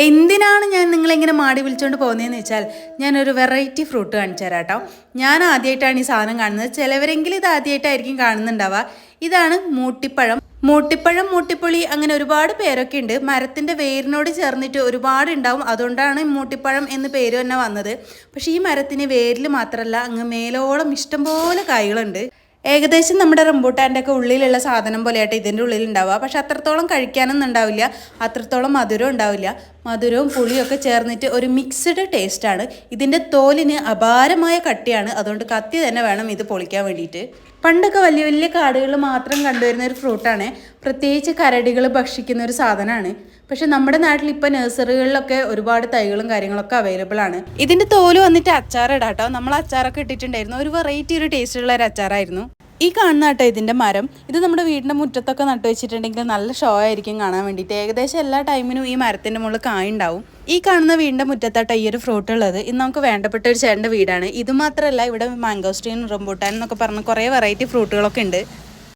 എന്തിനാണ് ഞാൻ നിങ്ങളിങ്ങനെ മാടി വിളിച്ചുകൊണ്ട് പോകുന്നതെന്ന് വെച്ചാൽ ഞാനൊരു വെറൈറ്റി ഫ്രൂട്ട് കാണിച്ചു തരാം കേട്ടോ. ഞാൻ ആദ്യമായിട്ടാണ് ഈ സാധനം കാണുന്നത്. ചിലവരെങ്കിലും ഇത് ആദ്യമായിട്ടായിരിക്കും കാണുന്നുണ്ടാവുക. ഇതാണ് മൂട്ടിപ്പഴം. മൂട്ടിപ്പുളി അങ്ങനെ ഒരുപാട് പേരൊക്കെ ഉണ്ട്. മരത്തിൻ്റെ വേരിനോട് ചേർന്നിട്ട് ഒരുപാട് ഉണ്ടാവും. അതുകൊണ്ടാണ് മൂട്ടിപ്പഴം എന്ന് പേര് തന്നെ വന്നത്. പക്ഷേ ഈ മരത്തിന് വേരിൽ മാത്രമല്ല അങ്ങ് മേലോളം ഇഷ്ടംപോലെ കായ്കളുണ്ട്. ഏകദേശം നമ്മുടെ റംബൂട്ടാൻ്റെ ഒക്കെ ഉള്ളിലുള്ള സാധനം പോലെയായിട്ട് ഇതിൻ്റെ ഉള്ളിൽ ഉണ്ടാവുക. പക്ഷെ അത്രത്തോളം കഴിക്കാനൊന്നും ഉണ്ടാവില്ല, അത്രത്തോളം മധുരം ഉണ്ടാവില്ല. മധുരവും പുളിയൊക്കെ ചേർന്നിട്ട് ഒരു മിക്സ്ഡ് ടേസ്റ്റാണ്. ഇതിൻ്റെ തോലിന് അപാരമായ കട്ടിയാണ്. അതുകൊണ്ട് കത്തി തന്നെ വേണം ഇത് പൊളിക്കാൻ വേണ്ടിയിട്ട്. പണ്ടൊക്കെ വലിയ വലിയ കാടുകളിൽ മാത്രം കണ്ടുവരുന്ന ഒരു ഫ്രൂട്ടാണ്. പ്രത്യേകിച്ച് കരടികൾ ഭക്ഷിക്കുന്ന ഒരു സാധനമാണ്. പക്ഷെ നമ്മുടെ നാട്ടിൽ ഇപ്പോൾ നഴ്സറികളിലൊക്കെ ഒരുപാട് തൈകളും കാര്യങ്ങളൊക്കെ അവൈലബിൾ ആണ്. ഇതിൻ്റെ തോല് വന്നിട്ട് അച്ചാറിടാം കേട്ടോ. നമ്മൾ അച്ചാറൊക്കെ ഇട്ടിട്ടുണ്ടായിരുന്നു. ഒരു വെറൈറ്റി ഒരു ടേസ്റ്റുള്ള ഒരു അച്ചാറായിരുന്നു. ഈ കാണുന്ന കേട്ടോ ഇതിൻ്റെ മരം. ഇത് നമ്മുടെ വീടിൻ്റെ മുറ്റത്തൊക്കെ നട്ടു വെച്ചിട്ടുണ്ടെങ്കിൽ നല്ല ഷോ ആയിരിക്കും കാണാൻ വേണ്ടിയിട്ട്. ഏകദേശം എല്ലാ ടൈമിനും ഈ മരത്തിൻ്റെ മുകളിൽ കായുണ്ടാവും. ഈ കാണുന്ന വീടിൻ്റെ മുറ്റത്താട്ടോ ഈ ഒരു ഫ്രൂട്ട് ഉള്ളത്. ഇത് നമുക്ക് വേണ്ടപ്പെട്ട ഒരു ചേട്ടൻ്റെ വീടാണ്. ഇത് മാത്രമല്ല ഇവിടെ മാംഗോസ്റ്റീൻ, റംബൂട്ടാൻ എന്നൊക്കെ പറഞ്ഞ് കുറേ വെറൈറ്റി ഫ്രൂട്ടുകളൊക്കെ ഉണ്ട്.